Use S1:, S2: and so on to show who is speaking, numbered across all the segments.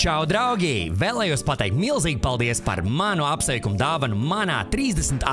S1: Čau, draugi! Vēlējos pateikt milzīgi paldies par manu apsveikumu dāvanu manā 38.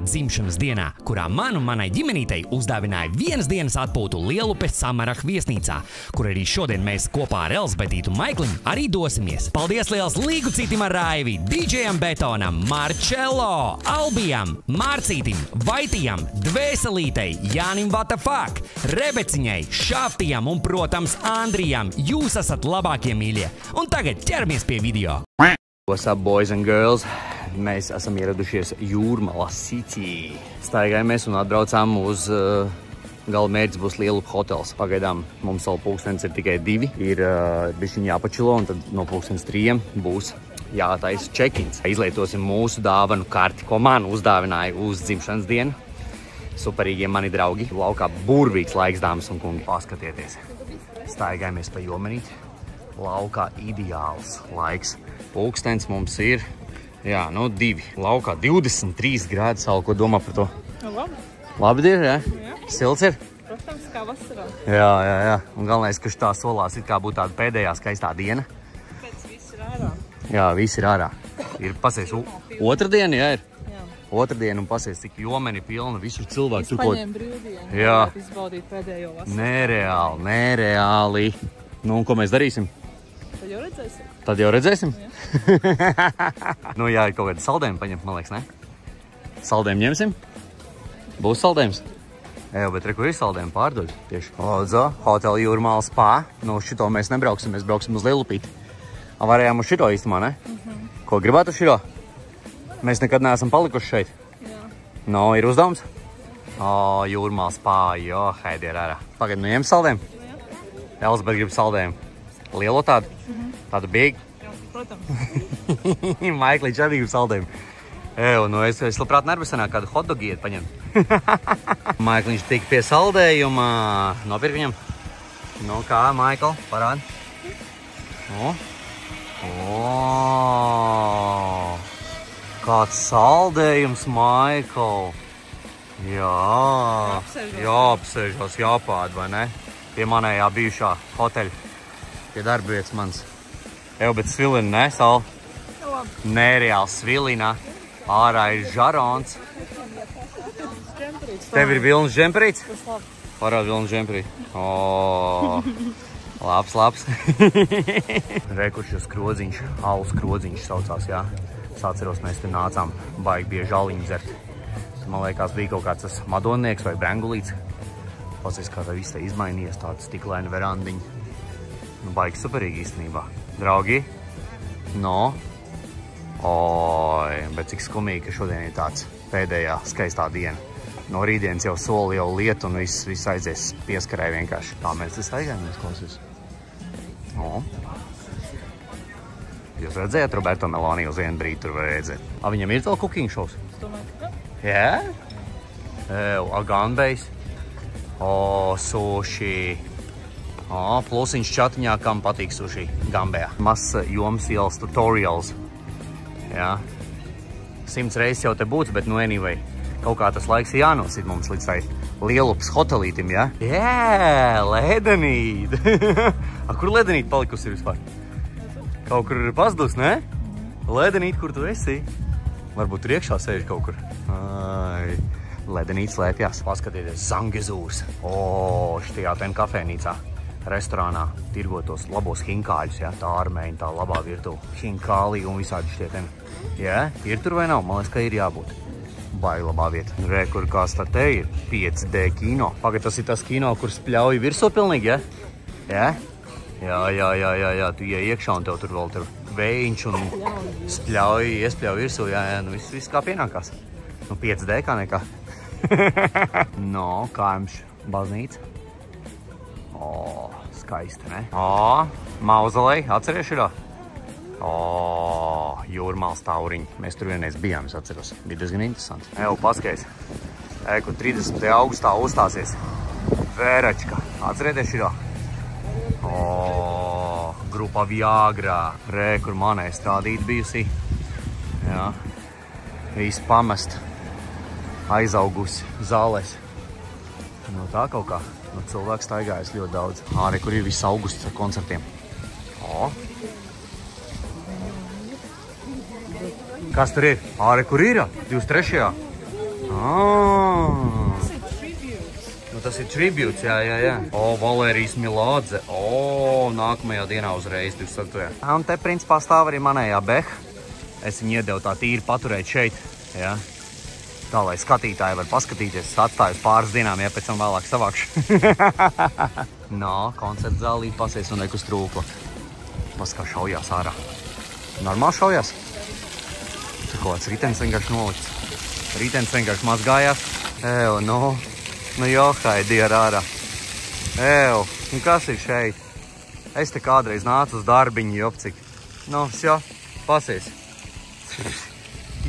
S1: dzimšanas dienā, kurā manai ģimenītei uzdāvināja vienas dienas atpūtu Lielupes Samarach viesnīcā, kur arī šodien mēs kopā ar Elzbetītu Maikliņu arī dosimies. Paldies liels Līgu citim ar Raivi, DJam Betonam, Marcello, Albijam, Mārcītim, Vaitijam, Dvēselītei, Jānim What the fuck, Rebeciņai, Šaftijam un, protams, Andrijam. Jūs esat labākie mīļie. Un tagad ķeramies pie video.
S2: What's up, boys and girls? Mēs esam ieradušies Jūrmalas City. Staigājamies un atbraucām uz gala mērķis būs Lielupa hotels. Pagaidām mums vēl pulkstens ir tikai 2. Ir bišķiņ jāpačilo un tad no pulkstens 3 būs jātaisa check-ins. Izlietosim mūsu dāvanu karti, ko man uzdāvināja uz dzimšanas dienu. Superīgie mani draugi. Laukā burvīgs laiks, dāmas un kungi. Paskatieties. Staigājamies pa Jomenīti. Laukā ideāls laiks. Pulkstens mums ir, 2. Laukā 23 grādi saule. Ko domā par to?
S3: Labi.
S2: Labi ir, jā? Silts ir?
S3: Protams, kā vasarā.
S2: Jā. Un galvenais, ka šitā solās it kā būtu tāda pēdējā skaistā diena.
S3: Pēc viss ir ārā.
S2: Jā, viss ir ārā. Ir pasies otra diena, jā, ir?
S3: Jā.
S2: Otra diena un pasies, cik Jomeni pilna, visur cilvēki.
S3: Es paņēmu brīvdienu,
S2: jā.
S3: Izbaudīt pēdējo vasaru.
S2: Nereāli. Nu, un ko mēs darīsim? Tad jau redzēsim? Nu, jā, ir kaut kādi saldējumi paņemt, man liekas, ne? Saldējumi ņemsim? Būs saldējums? Jā, bet re, kur ir saldējumi pārdod? Tieši. Lūdzu, Hotel Jūrmalas Spa. Nu, šito mēs nebrauksim, mēs brauksim uz Lielupīti. Varējām uz šito īstumā, ne? Ko gribētu šito? Mēs nekad neesam palikuši šeit.
S3: Jā.
S2: Nu, ir uzdevums? Jūrmalas Spa, jo, haidi ir ārā. Pagaid, nu ņem saldējumu? Jā. Elzbet grib saldējumu. Lielo tādu? Tādu bīgu?
S3: Jā, protams.
S2: Maikliņš arī grib saldējumu. Nu es labprāt nervisanāk kādu hotdogu iet paņemt. Maikliņš tika pie saldējuma. Nopirk viņam? Nu kā, Maikl, parādi. Kāds saldējums, Maikl. Jā. Jāapsēžos, jāpād, vai ne? Pie manējā bijušā hoteļa. Pie darbvietas mans. Bet svilina, ne, Sal? Nereāli svilina. Ārā ir žarons. Tev ir vilnas žemprīts?
S3: Tas labi.
S2: Parād vilnas žemprīt. Labs. Rekuršos krodziņš, alus krodziņš saucās, jā. Sāceros, mēs te nācām baigi bieži aliņu dzert. Man liekas, bija kaut kāds tas madonnieks vai brengulīts. Pasies, kā tā viss te izmainījies, tāds stiklaini verandiņi. Nu, baigi superīgi īstenībā. Draugi? No? Bet cik skumīgi, ka šodien ir tāds pēdējā skaistā diena. No rītdienas jau soli, jau lieta un viss aizies pieskarē vienkārši. Tā mēs te staigājamies, klausies. No? Jūs redzējāt Roberto Meloni uz vienu brīdi tur var redzēt? Viņam ir vēl cooking shows?
S3: Es domāju, ka
S2: Jā? Ganbejs. Sushi. Plusiņš čatiņā, kam patīk suši Gambējā. Mazs jomas ielas tutorials. Jā. 100 reizes jau te būtu, bet anyway. Kaut kā tas laiks ir jānosit mums līdz tai Lielupas hotelītim, jā? Jā, ledenīt. Kur ledenīt palikusi ir vispār? Kaut kur ir pazdus, ne? Ledenīt, kur tu esi? Varbūt tur iekšā sēž kaut kur. Ledenīt slēpjās. Paskatieties, Zangezūrs. Štajā ten kafēnīcā. Restorānā tirgotos labos hinkāļus, jā, tā armēņa, tā labā virtuve, hinkālī un visādi šitie ten. Jā, ir tur vai nav? Man liekas, ka ir jābūt. Baigi labā vieta. Re, kur kāds tā te ir? 5D kino. Pagad, tas ir tas kino, kur spļauj virsū pilnīgi, jā? Jā? Jā, tu iei iekšā un tev tur vēl tur vējiņš un spļauj, iespļauj virsū, jā, nu viss kā pienākās. Nu 5D kā nekā. No, Kaimš baznīca. Skaisti, ne? Mauzolei, atceries širo? Jūrmalas tauriņi. Mēs tur vienreiz bijām, es atceros. Bija diezgan interesanti. Paskaidrs. Kur 30. augustā uzstāsies Vēračka. Atcerieties širo? Grupa Viagra. Kur manai strādīt bijusi. Jā. Viss pamest. Aizaugusi zālēs. No tā kaut kā. Nu, cilvēks staigājas ļoti daudz. Arī, kur ir viss augusts ar koncertiem. Kas tur ir? Āre, kur ir? 23. Tas ir tributes, jā. Valērijas Milādze. Nākamajā dienā uzreiz 24. Un te principā stāv arī manējā beha. Es viņu iedevu tā tīri paturēt šeit, jā. Tā, lai skatītāji var paskatīties. Es atstāju pāris dienām, ja pēc tam vēlāk savākšu. Koncerts zālīt pasies un nekus trūkla. Pas kā šaujās ārā. Normāli šaujās? Tur kaut kāds ritens vienkārši nolikts. Ritens vienkārši mazgājās. Johaidi ar ārā. Kas ir šeit? Es te kādreiz nācu uz darbiņu, jopcik. Pasies.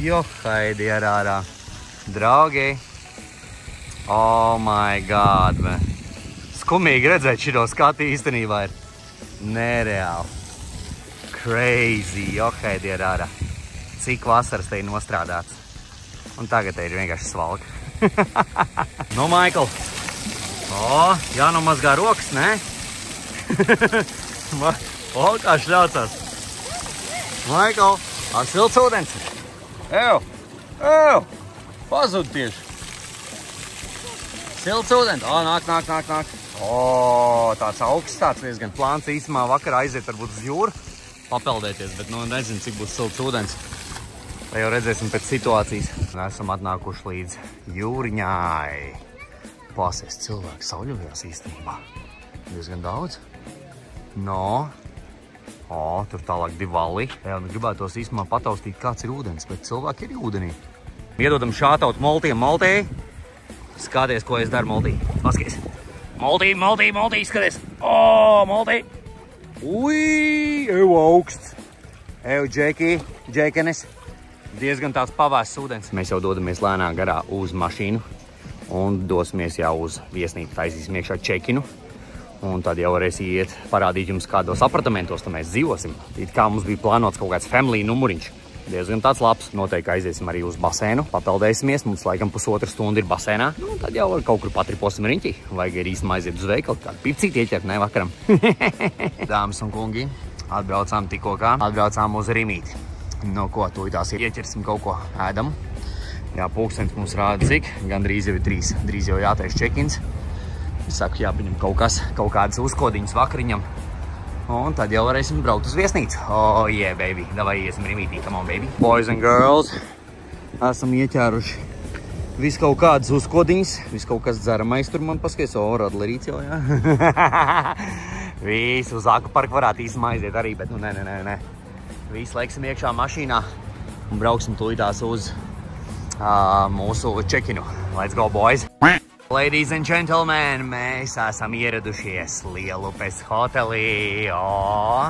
S2: Johaidi ar ārā. Draugi. Oh my god, man. Skumīgi redzēt šito skatu īstenībā ir nereāli. Crazy, johaidi ar ārā. Cik vasaras te ir nostrādāts. Un tagad te ir vienkārši svalka. Michael. Jānomazgā rokas, ne? Kā šļaucās. Michael, silts ūdens. Pazud tieši. Silts ūdens. Nāk. Tāds augsts, tāds diezgan plāns. Īsumā vakarā aiziet varbūt uz jūru. Papeldēties, bet nezinu, cik būs silts ūdens. Vai jau redzēsim pēc situācijas. Esam atnākuši līdz jūriņai. Pasies, cilvēki sauļojās īstenībā. Diezgan daudz. Tur tālāk divali. Gribētos īstenībā pataustīt, kāds ir ūdens, bet cilvēki ir ūdenī. Iedodam šātaut Moltī. Skaties, ko es daru, Moltī. Paskaties. Moltī, skaties. Moltī. Augsts. Džekenes. Diezgan tāds pavēsts ūdens. Mēs jau dodamies lēnā garā uz mašīnu un dosimies jau uz viesnīcu, taisīsim iekšā čekinu. Un tad jau varēs iet parādīt jums, kādos apartamentos mēs dzīvosim. It kā mums bija plānots kaut kāds family numuriņš. Diezgan tāds labs. Noteikti aiziesim arī uz basēnu, papeldēsimies. Mums laikam 1,5 stundu ir basēnā. Tad jau kaut kur patriposim riņķi. Vajag arī īstenībā aiziet uz veikalu, kādu pipcīti ieķert, ne vakaram. Dāmas un kungi, atbraucām uz Rimīti. Ko tūlītās ieķersim kaut ko ēdam. Jā, pulkstens mums rāda cik, gandrīz jau ir 3. Drīz jau jātais check-ins. Es saku, jāpaņem kaut kādas uzkodiņas vakariņam. Un tad jau varēsim braukt uz viesnīcu. Yeah, baby. Davai iesim Rimītī, come on, baby. Boys and girls, esam ieķēruši visu kaut kādas uzkodiņas. Visu kaut kas dzeramais tur man paskaties. Radlerīts jau, jā. Visu uz Aku parku varētu īsumā aiziet arī, bet nē. Visu laiksim iekšā mašīnā un brauksim tūlītās uz mūsu čekinu. Let's go, boys! Ladies and gentlemen, mēs esam ieradušies Lielupes hotelī.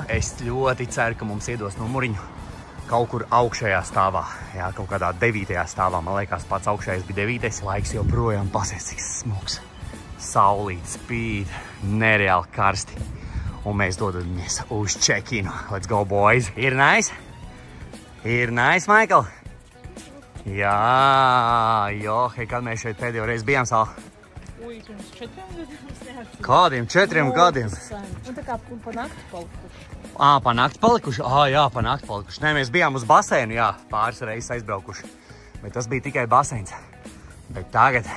S2: Es ļoti ceru, ka mums iedos numuriņu kaut kur augšējā stāvā. Jā, kaut kādā 9. stāvā. Man liekas, pats augšējais bija 9. Laiks joprojām pasies, cik smuks. Saulīt spīd, nereāli karsti. Un mēs dodamies uz čekinu. Let's go, boys! Ir nice? Ir nice, Michael? Jā, kad mēs šeit pēdējo reizi bijām sāli?
S3: Pirms 4 gadiem.
S2: Kādiem 4 gadiem?
S3: Un tā kā pa nakti palikuši.
S2: Pa nakti palikuši? Jā, pa nakti palikuši. Nē, mēs bijām uz basēnu, jā, pāris reizes aizbraukuši. Bet tas bija tikai baseins. Bet tagad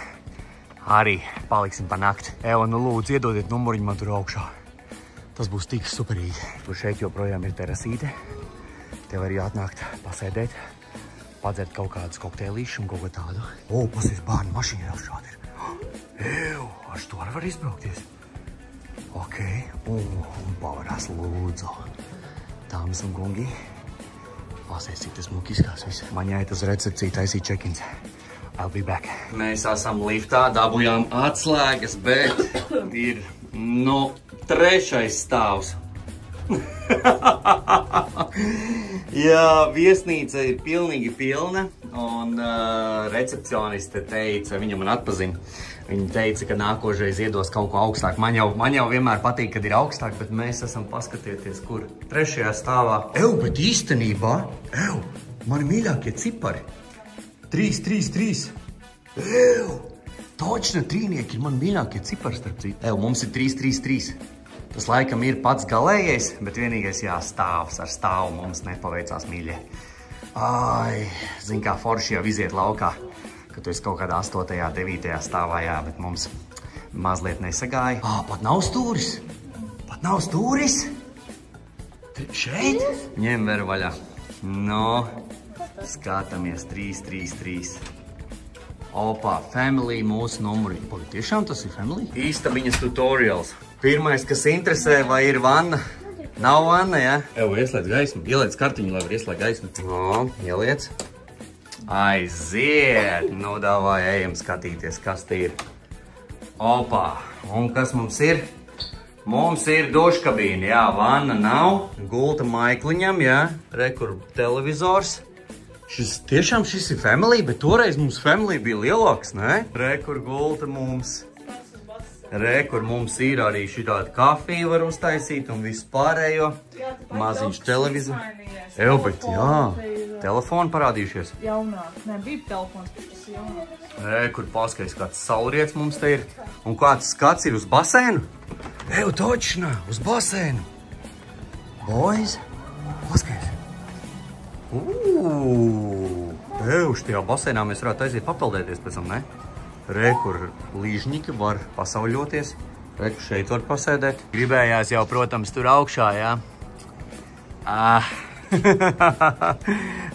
S2: arī paliksim pa nakti. Lūdzu, iedodiet numuriņu man tur augšā. Tas būs tik superīgi. Tur šeit joprojām ir terasīte. Te var arī atnākt, pasēdēt, padzert kaut kādus kokteilīšus un kaut ko tādu. Pasies, bērnu mašīna jau šādi ir. Ar to var izbraukties. Ok, un pavarās lūdzu. Dāmas un kungi, pasies, cik tas muki izskās viss. Man jāiet uz recepciju taisīt check-ins. I'll be back. Mēs esam liftā, dabujām atslēgas, bet ir, 3. stāvs. Jā, viesnīca ir pilnīgi pilna, un recepcioniste teica, viņa man atpazina, viņa teica, ka nākošais iedos kaut ko augstāk. Man jau vienmēr patīk, kad ir augstāk, bet mēs esam paskatieties, kur 3. stāvā. Bet īstenībā, mani mīļākie cipari. 3, 3, 3. Točna trīnieki ir mani mīļākie cipari starp citu. Mums ir 3, 3, 3. Tas laikam ir pats galējais, bet vienīgais stāvs ar stāvu mums nepaveicās, mīļie. Ai, zin kā forši jau iziet laukā, ka tu esi kaut kādā 8., 9. stāvā, jā, bet mums mazliet nesagāja. Pat nav stūris! Pat nav stūris! Šeit? Ņem veru vaļā. No, skatāmies 3, 3, 3. Opa, family mūsu numuri. Tiešām tas ir family? Īstabiņas tutorials. Pirmais, kas interesē, vai ir vanna. Nav vanna, jā? Evo, ieslēdz gaismu. Ieliec kartiņu, lai var ieslēgt gaismu. No, ieliec. Aiziet! Nu, davai, ejam skatīties, kas te ir. Opa! Un kas mums ir? Mums ir duškabīne, jā, vanna nav. Gulta Maikliņam, jā. Re, kur televizors. Tiešām šis ir family, bet toreiz mums family bija lielāks, ne? Re, kur gulta mums. Re, kur mums ir arī šitāda kafija var uztaisīt un visu pārējo. Maziņš televizors. Evo, bet jā, telefoni parādījušies.
S3: Jaunāk. Nē, bija telefons, bet tas ir jaunāk.
S2: Re, kur paskais kāds saulriets mums te ir. Un kāds skats ir uz basēnu? Evo, točnā, uz basēnu. Boys, paskais. Evo, štajā basēnā mēs varētu aiziet papeldēties pēc tam, ne? Re, kur līžņiki var pasauļoties. Re, kur šeit var pasēdēt. Gribējās jau, protams, tur augšā, jā.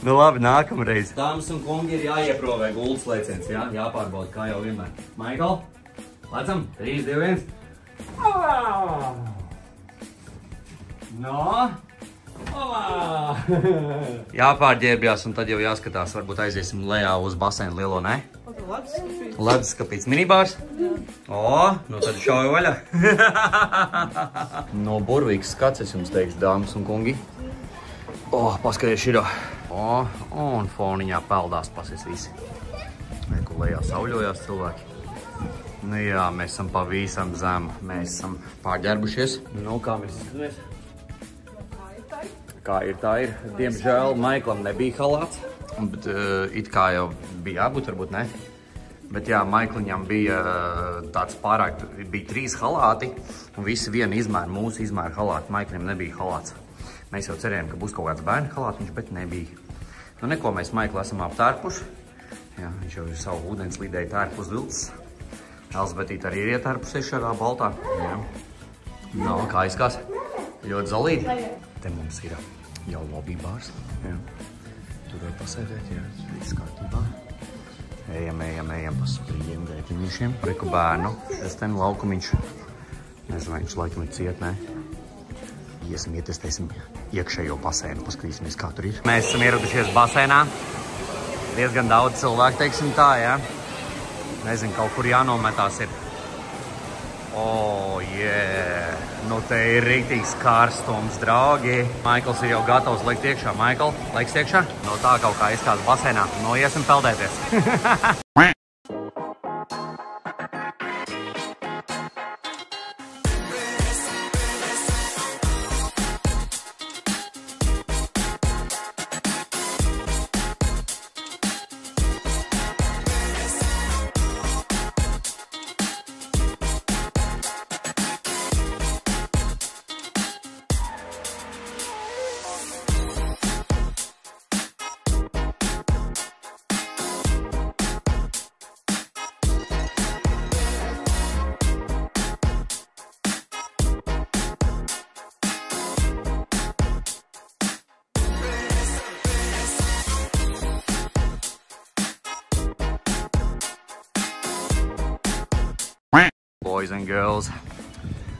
S2: Nu labi, nākamreiz. Dāmas un kungi ir jāieprovē gultas lēciens, jā? Jāpārbauda, kā jau vienmēr. Maikl, lecam, 3, 2, 1. No. Jāpārģērbjās un tad jau jāskatās, varbūt aiziesim lejā uz basēnu lielo, ne? Leduskapīts minibārs. Nu tad šauju vaļā. No burvīgs skats, es jums teikšu, dāmas un kungi. Paskaties širo. Un foniņā peldās pasies visi. Kur lejā sauļojās cilvēki. Nu jā, mēs esam pavisam zem. Mēs esam pārģērbušies. Nu, kā mēs izskatāmies? Kā ir, tā ir. Diemžēl Maiklam nebija halāts. Bet it kā jau bija jābūt, varbūt ne. Bet jā, Maikliņam bija tāds pārāk, bija 3 halāti un visi viena izmēra, mūsu izmēra halāti. Maikliņam nebija halāts. Mēs jau cerējām, ka būs kaut kāds bērnu halātiņš, bet nebija. Nu neko, mēs Maiklu esam aptērpuši. Jā, viņš jau ir savu ūdenslīdēju tērpu uz vilcis. Elzbetīte arī ir ietērpusies šādā baltā. Jā. No, kā izskās? Ļoti zalīti. Te mums ir jau lobby bārs. Jā. Tur var pasēdēt, jā, viss kārtībā. Ejam pa sprīģiem gaitiņišiem. Reku bērnu, šis ten laukumiņš. Nezinu, viņš laikam ir ciet, ne? Iesim, ietestēsim iekšējo basēnu, paskatīsimies, kā tur ir. Mēs esam ieradušies basēnā. Diezgan daudz cilvēku, teiksim tā, jā. Nezinu, kaut kur jānometās ir. Nu te ir rīktīgs karstums, draugi. Maikls ir jau gatavs lekt iekšā. Maikl, leks iekšā? No tā kaut kā izskās basēnā. No iesim peldēties. Boys and girls,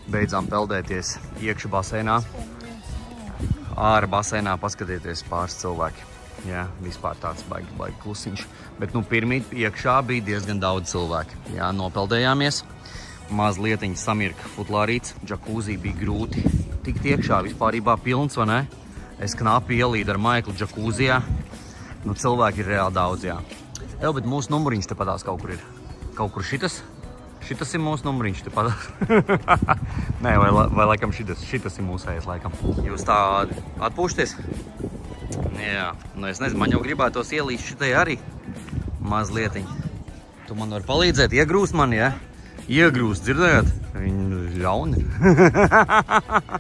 S2: beidzām peldēties iekšu basēnā. Āra basēnā paskatieties pāris cilvēki. Jā, vispār tāds baigi klusiņš. Bet nu pirmīt iekšā bija diezgan daudz cilvēki. Jā, nopeldējāmies. Mazlietiņ samirka futlārīts. Džakūzī bija grūti tikt iekšā. Vispārībā pilns, vai ne? Es knapi ielīdu ar Maiklu džakūzijā. Nu cilvēki ir reāli daudz, jā. Jā, bet mūsu numuriņš te padās kaut kur ir. Kaut kur šitas. Šitas ir mūsu numuriņš te padās. Nē, vai laikam šitas ir mūsējais laikam. Jūs tā atpūšties? Jā, nu es nezinu, man jau gribētos ielīst šitai arī mazlietiņ. Tu man vari palīdzēt, iegrūst mani, ja? Iegrūst, dzirdējāt? Viņi ļauni.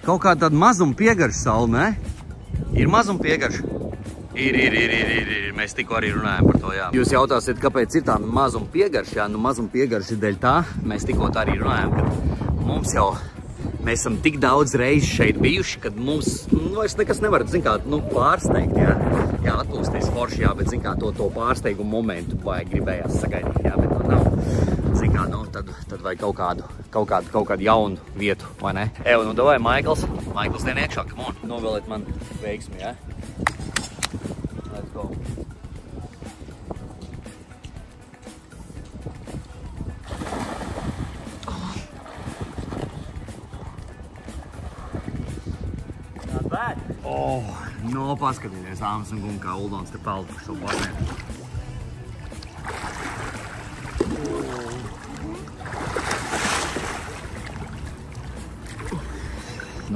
S2: Kaut kā tāda mazuma piegarša saule, ne? Ir mazuma piegarša. Ir. Mēs tikko arī runājam par to, jā. Jūs jautāsiet, kāpēc ir tā mazuma piegarša? Jā, mazuma piegarša dēļ tā. Mēs tikko tā arī runājam, ka mums jau, mēs esam tik daudz reizi šeit bijuši, kad mums vairs nekas nevar, zin kā, pārsteigt, jā. Jā, atpūsties forši, jā, bet zin kā, to pārsteigumu momentu vajag gribējās sagaidīt, jā, bet nav. Zin kā, tad vajag kaut kādu jaunu vietu, vai ne? Davai, Maikls dien iekšā, come on. Novēlēt man veiksmi, jā. Let's go. Not bad. Paskatieties, dāmas un kungi, kā Uldons te peld par šo basēnu.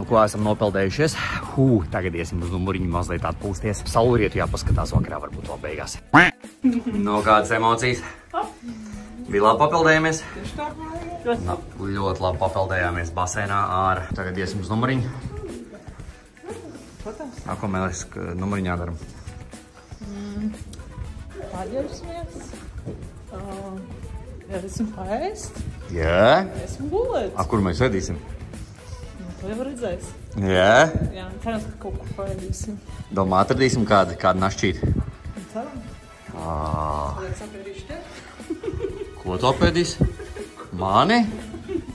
S2: Ko esam nopeldējušies. Tagad iesim uz numuriņu mazliet atpūsties. Saulrietu jāpaskatās vakarā, varbūt vēl beigās. Kādas emocijas? Bija labi papeldējamies? Ļoti labi papeldējāmies basēnā ārā. Tagad iesim uz numuriņu. Ko mēs numuriņā daram?
S3: Paģersimies. Iesim paēst.
S2: Jā?
S3: Iesim gulēt.
S2: Kur mēs vedīsim?
S3: To jau redzēs.
S2: Jā?
S3: Jā, cerams, ka kaut ko paēdīsim.
S2: Domā, atradīsim kādu našķīti?
S3: Ceram. Liekas apēdīšu tev.
S2: Ko tu apēdīsi? Mani?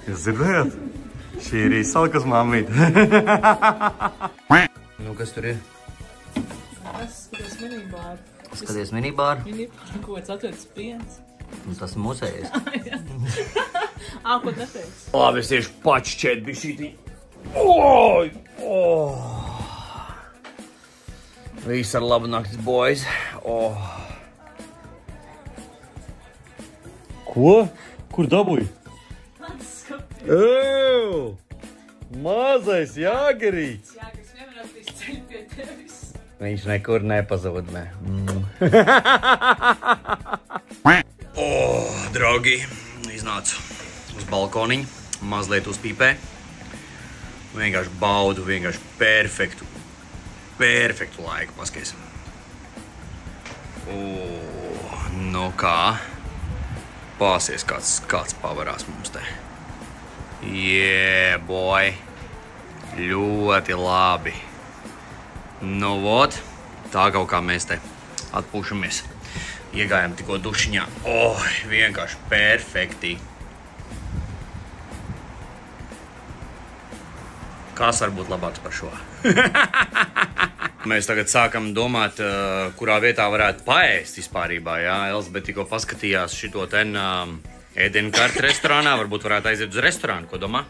S2: Jūs dzirdējāt? Šī ir izsalkas mammīte. Kas tur ir?
S3: Skaties minibāru.
S2: Skaties minibāru?
S3: Minibāru, ko vēc atvērts piens.
S2: Tas ir mūsējies.
S3: Ko neteiks?
S2: Labi, es tieši pačķēt bišķītī. Viss ar labu naktis, boys. Ko? Kur dabūji? Mazais jāgerīts.
S3: Jāgers vienmēr atbīst ceļu pie tevis.
S2: Viņš nekur nepazūd, ne. Draugi, iznācu uz balkoniņu, mazliet uzpīpē. Vienkārši baudu, perfektu laiku, paskaties. Kā? Pāsies, kāds pavarās mums te. Yeah, boy. Ļoti labi. Vot, tā kaut kā mēs te atpūšamies. Iegājām tikko dušiņā. Vienkārši perfekti. Kas var būt labāks par šo? Mēs tagad sākam domāt, kurā vietā varētu paēst vispārībā, jā. Elsbet tikko paskatījās šito ten ēdienkarti restorānā. Varbūt varētu aiziet uz restorānu, ko domā?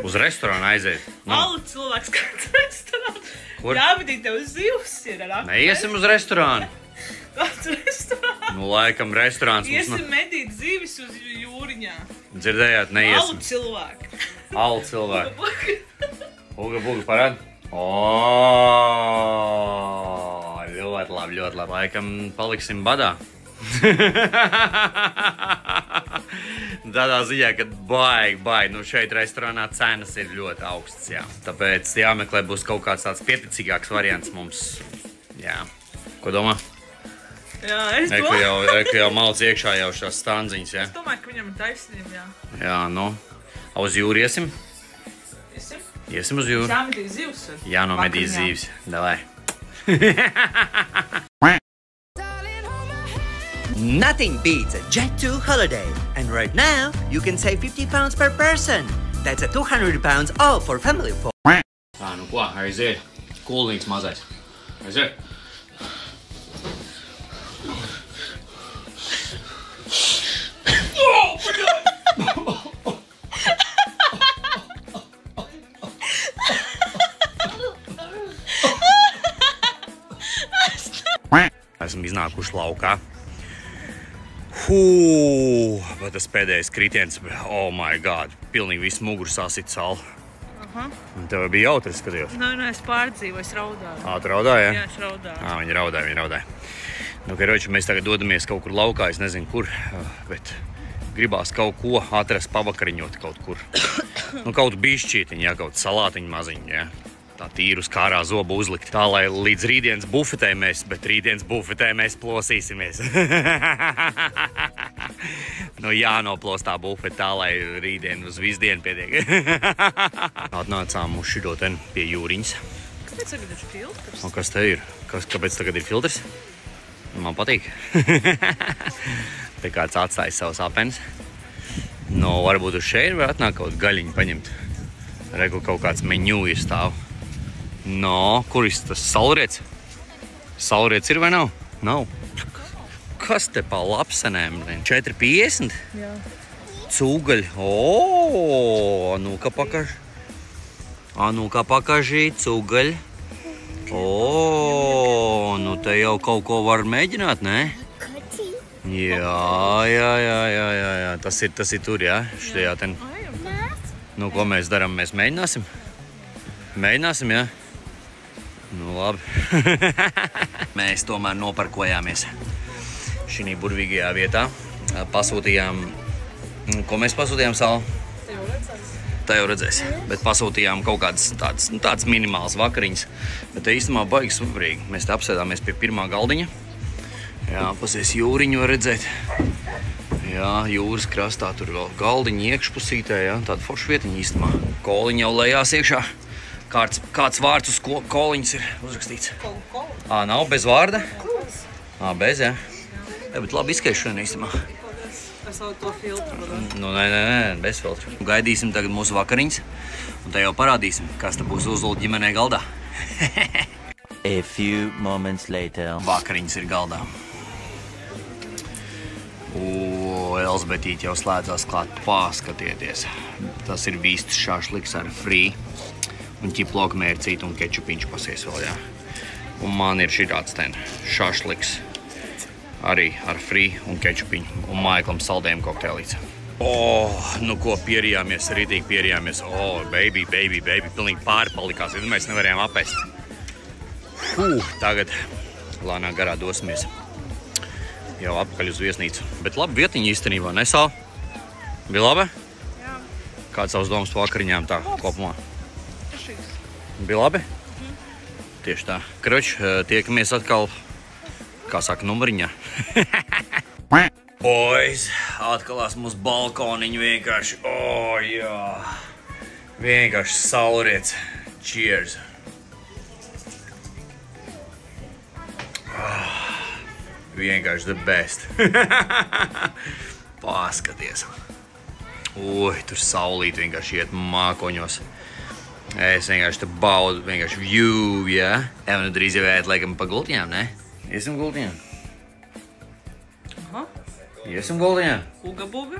S2: Uz restorānu aiziet.
S3: Alu cilvēks kāds restorānu.
S2: Kur?
S3: Jāvedī tev zivs ir ar akmeni.
S2: Neiesim uz restorānu.
S3: Kāds restorānu?
S2: Laikam restorāns mums...
S3: Iesim medīt zivis uz jūriņā.
S2: Dzirdējāt, neiesim.
S3: Alu cilvēku.
S2: Alu cilvēku. Buga parād. Ļoti labi. Laikam paliksim badā. Tādā ziņā, ka baigi. Šeit restorānā cenas ir ļoti augstas, jā. Tāpēc jāmeklē būs kaut kāds tāds pieticīgāks variants mums. Jā. Ko domā?
S3: Jā, es domāju.
S2: Jau malc iekšā jau šās stanziņas, jā.
S3: Es domāju, ka viņam ir taisnība, jā.
S2: Jā, uz jūru iesim? Iesim uz jūru.
S3: Jāmedī zivs.
S2: Jānomedī zivs. Davai.
S4: Nothing beats a Jet2 holiday. And right now, you can save £50 per person. That's a £200 off for family of 4.
S2: Tā, ko, aiziet. Kulnīgs mazais. Aiziet. Esam iznākuši laukā. Bet tas pēdējais kritiens, oh my god, pilnīgi visu muguru sasit salu. Un tev bija jautri, skatījos?
S3: Nē, es pārdzīvoju, es raudāju.
S2: Tu raudāji, ja?
S3: Jā, es raudāju.
S2: Viņi raudāja. Karoči, mēs tagad dodamies kaut kur laukā, es nezinu kur, bet gribās kaut ko atrast pavakariņot kaut kur. Nu, kaut bišķītiņi, jā, kaut salātiņi maziņi, jā. Tā tīru uz kārā zobu uzlikt. Tā, lai līdz rītdienas bufetē bet rītdienas bufetē mēs plosīsimies. Nu, jānoplos tā bufete tā, lai rītdien uz visu dienu pietiek. Atnācām uz šito ten pie jūriņas.
S3: Kāpēc tagad ir filtrs?
S2: Un kas te ir? Kāpēc tagad ir filtrs? Man patīk. Te kāds atstājis savus apenes. No, varbūt uz šeit var atnāk kaut gaļiņu paņemt. Reku kaut kāds meņū ir stāv. No, kur ir tas salriets? Salriets ir vai nav? Nav. Kas te pa lapsenēm? 4,50?
S3: Jā.
S2: Cūgaļi. O, nu-ka pakaži. Nu-ka pakaži, cūgaļi. O, nu te jau kaut ko var mēģināt, ne? Jā. Tas ir tur, jā? Štajā ten. Nu, ko mēs darām? Mēs mēģināsim? Mēģināsim, jā? Nu, labi. Mēs tomēr noparkojāmies šī burvīgajā vietā. Pasūtījām... Ko mēs pasūtījām, Sala? Tā jau redzēs. Bet pasūtījām kaut kādas tādas minimālas vakariņas. Bet te īstumā baigi superīgi. Mēs te apsēdāmies pie pirmā galdiņa. Jā, pasies jūriņu var redzēt. Jā, jūras krastā tur vēl galdiņi iekšpusītē, jā. Tāda forša vietiņa īstumā. Koliņa jau lejās iekšā. Kāds vārds uz koliņas ir uzrakstīts? Nav bez vārda? Bez, jā. Jā, bet labi izskaišana īstumā.
S3: Ar savu to filtru.
S2: Nu, nē, bez filtru. Gaidīsim tagad mūsu vakariņas. Un te jau parādīsim, kas te būs uzlūd ģimenē galdā.
S5: A few moments later.
S2: Vakariņas ir galdā. Elzbetīte jau slēdzās klāt, paskatieties. Tas ir vistas šašliks ar frī un ķiploka mērcīt un kečupiņš pasies vēl, jā. Un man ir šitāds ten šašliks arī ar frī un kečupiņu un Maiklam saldējumu kokteilīts. Nu ko, pierījāmies, ritīgi pierījāmies. Baby, pilnīgi pārpalikās, ja mēs nevarējām apēst. Tagad lānā garā dosimies. Jau apakaļ uz viesnīcu. Bet labi vietiņa īstenībā, nesāl? Bija labi?
S3: Jā.
S2: Kāds savus domas vakariņām tā kopumā? Bija labi? Tieši tā. Kroč, tiekamies atkal, kā saka, numuriņā. Boys, atkalās mūsu balkoniņu vienkārši. Jā. Vienkārši saulriets. Cheers. Vienkārši the best. Paskaties. Tur saulīt vienkārši iet mākoņos. Es vienkārši te baudu, vienkārši view, jā? Nu drīz jau ēt, laikam, pa gultiņām, ne? Iesim gultiņām?
S3: Aha.
S2: Iesim gultiņām?
S3: Uga-buga?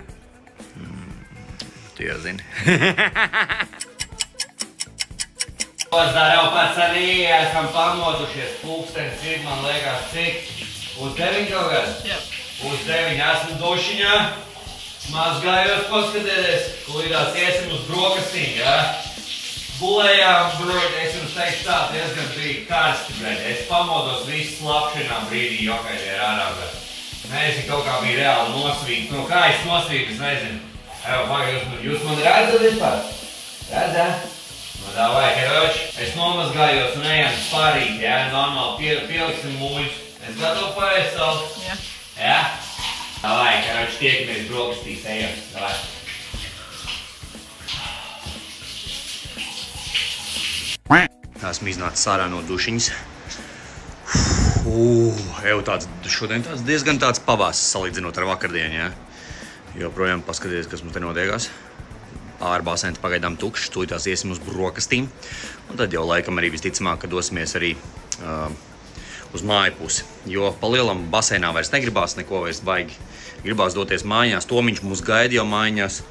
S2: Tu jau zini.
S1: Pozdarau, pacanī, esam pamodušies. Pulkstenis ir, man liekas, cik? Uz 9 kaut kāds?
S3: Jā.
S1: Uz 9 esmu dušiņā. Mazgājos, paskatieties, klīdās iesim uz brokastīm, jā? Bulējām, es jums teikšu tā, diezgan bija karsti, bļaļ. Es pamodos visu slapšinām brīdī, jokaidie ir ārā, bet nezinu, kaut kā bija reāli nosvīt. Nu, kā es nosvītu, es nezinu. Jūs man redzat vispār? Redzat? Nu, davai, keroči. Es nomazgājos un ejam spārīt, jā? Normāli pieliksim mūļus. Es gatavu paēst savu?
S3: Jā.
S1: Jā? Davai, keroči, tiekamies brokastīs, ejam. Davai.
S2: Esmu iznācis ārā no dušiņas. Šodien diezgan tāds pavāsis salīdzinot ar vakardienu, jā. Joprojām paskatieties, kas mums te notiekās. Ārbāsēns pagaidām tukšs, tūlītās iesim uz brokastīm. Un tad jau laikam arī visticamāk, ka dosimies arī uz māju pusi. Jo pa lielam basēnā vairs negribās neko vairs baigi. Gribās doties mājās, Tomiņš mūs gaida jau mājās.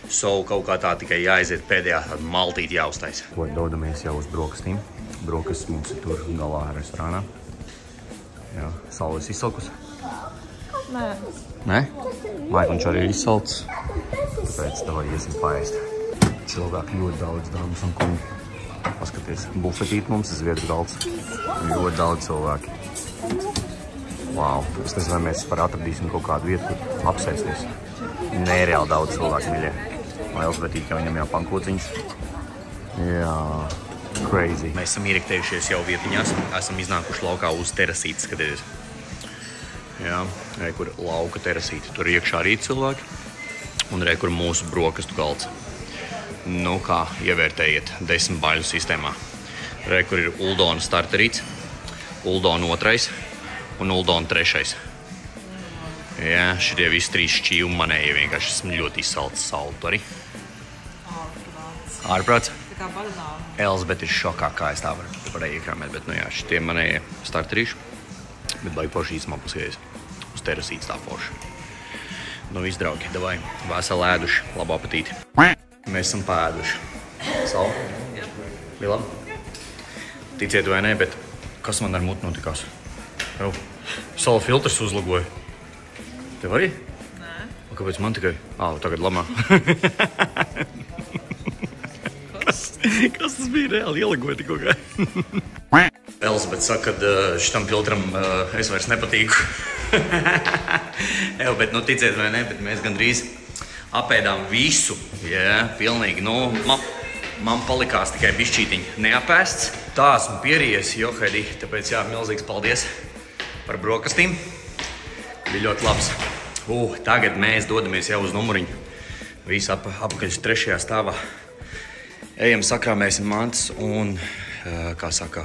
S2: Kaut kā tā tikai jāaiziet pēdējā tāda maltīti jāuztais. Ko dodamies jau uz brokastīm. Brokastis mums ir tur galā restorānā. Jā, saules izsalkus.
S3: Nē.
S2: Nē? Maikliņš arī ir izsalts. Tāpēc tavai iesim paēst. Cilvēki ļoti daudz, dāmas un kuņi. Paskaties, bufetīt mums, zviedru galds. Ļoti daudz cilvēki. Wow, es nezinu, vai mēs par atradīsim kaut kādu vietu, kur apsēsties. Nereāli daudz cilvēku, miļie. Elsbetīt, ka viņam jau pankūciņas. Jā, crazy. Mēs esam ieriktējušies jau vietiņās. Esam iznākuši laukā uz terasītes, skatieties. Jā, re, kur lauka terasīte. Tur iekšā arī cilvēki. Un re, kur mūsu brokastu galds. Nu kā, ievērtējiet 10 baļu sistēmā. Re, kur ir Uldona starterīts, Uldona 2. un Uldona 3. Jā, šitie visi 3 šķīvi manēji vienkārši esmu ļoti izsalts saltu arī. Ārprāts?
S3: Tā kā banāna.
S2: Elsbet ir šokā, kā es tā varēju iekrāmēt, bet nu jā, šitie manēji starterīši. Bet baigi forši īsumā pusies uz terasītes tā forši. Nu viss, draugi, davai, veseli ēduši, labu apetīti. Mēs esam pēduši. Salu? Jā. Bija labi? Ticiet vai ne, bet kas man ar mutu notikās? Jau, salu filtrs uzlagoja. Tev arī?
S3: Nē.
S2: O, kāpēc man tikai? Tagad lamā. Kas tas bija reāli ielagoja tikko kā? Elsbet saka, ka šitam filtram es vairs nepatīku. Jau, bet nu ticiet vai ne, bet mēs gandrīz apēdām visu. Jā, pilnīgi. Nu, man palikās tikai bišķītiņi neapēsts. Tā esmu pierījies, Johaidī, tāpēc jā, milzīgs paldies par brokastīm. Bija ļoti labs. Tagad mēs dodamies jau uz numuriņu. Visi apakaļ 3. stāvā. Ejam, sakrāmēsim mantas un, kā saka,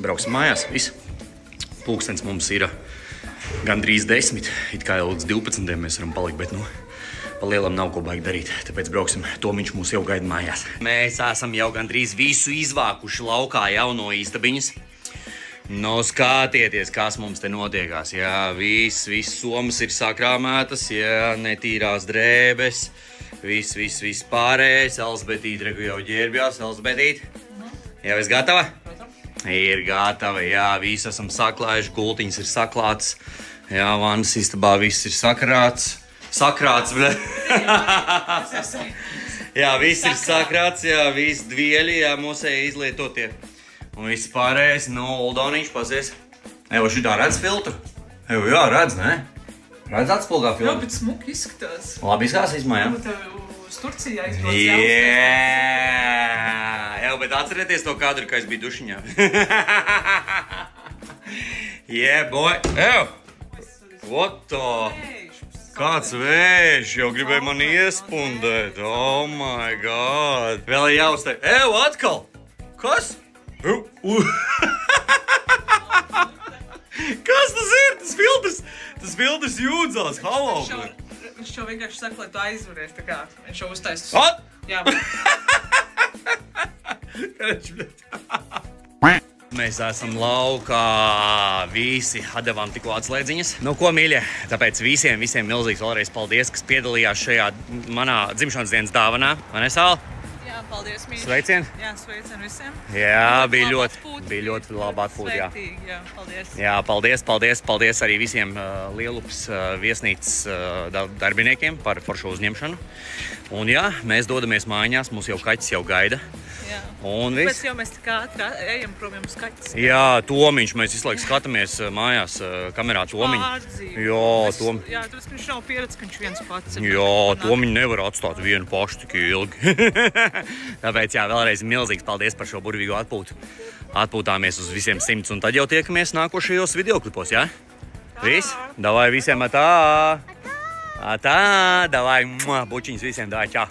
S2: brauksim mājās. Viss. Pulkstens mums ir gandrīz 10. It kā jau līdz 12. mēs varam palikt, bet nu, pa lielam nav ko baigi darīt. Tāpēc brauksim. Tomiņš mūs jau gaida mājās. Mēs esam jau gandrīz visu izvākuši laukā jau no istabiņas. Nu, skatieties, kas mums te notiekās. Jā, viss somas ir sakrāmētas, jā, netīrās drēbes. Viss pārējais. Elsbetīt, regu jau ģērbjās. Elsbetīt, jau esi gatava? Ir gatava, jā, visi esam saklājuši, gultiņas ir saklāts. Jā, vannas istabā viss ir sakrāts. Sakrāts, bļa. Jā, viss ir sakrāts, jā, visi dvieļi, jā, mūsēji izlietotie. Un viss pārējais, nu, Uldoniņš, pasies. Evo, šitā redz filtru? Evo, jā, redz, ne? Redz atspulgā filtru?
S3: Jā, bet smuki izskatās.
S2: Labi izskatās izmā, jā?
S3: Tev uz Turciju aizbrauc
S2: Jā, bet atcerieties to kadru, ka es biju dušiņā. Yeah, boy. Ew! What the? Kāds vējš jau gribēja mani iespundēt. Oh my god. Vēl ir jāuzteik. Ew, atkal! Kas? Kas tas ir? Tas filtrs jūdzās. Halo!
S3: Viņš jau vienkārši saka, lai tu aizvaries, tā kā viņš jau uztaistas.
S2: What?
S3: Jā.
S2: Mēs esam laukā, visi atdevām tikko atslēdziņas. Nu ko, mīļie, tāpēc visiem milzīgs vēlreiz paldies, kas piedalījās šajā manā dzimšanas dienas dāvanā. Vai ne, Sāla?
S3: Jā, paldies, mīļi.
S2: Sveicien?
S3: Jā, sveicien visiem.
S2: Jā, bija ļoti laba atpūta, jā.
S3: Sveitīgi, jā, paldies.
S2: Jā, paldies arī visiem Lielupas viesnīcas darbiniekiem par šo uzņemšanu. Un jā, mēs dodamies mājās, mūs jau kaķis jau gaida.
S3: Jā.
S2: Un viss.
S3: Pēc jau mēs tā kā ātrā ejam prom jums kaķis.
S2: Jā, Tomiņš, mēs visu laiku skatāmies mājās kamerā Tomiņu.
S3: Pārdzīvi. Jā, tāpēc, ka viņš nav pieredz, ka viņš viens pats.
S2: Jā, Tomiņu nevar atstāt vienu pašu tik ilgi. Tāpēc jā, vēlreiz milzīgs paldies par šo burvīgo atpūtu. Atpūtāmies uz visiem 100 un tad jau tiekamies nākošajos videoklipos, jā? Viss? Davai visiem atā! Atā! Davai, bučiņas visiem, davai, čau!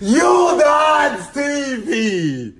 S6: You Dance TV!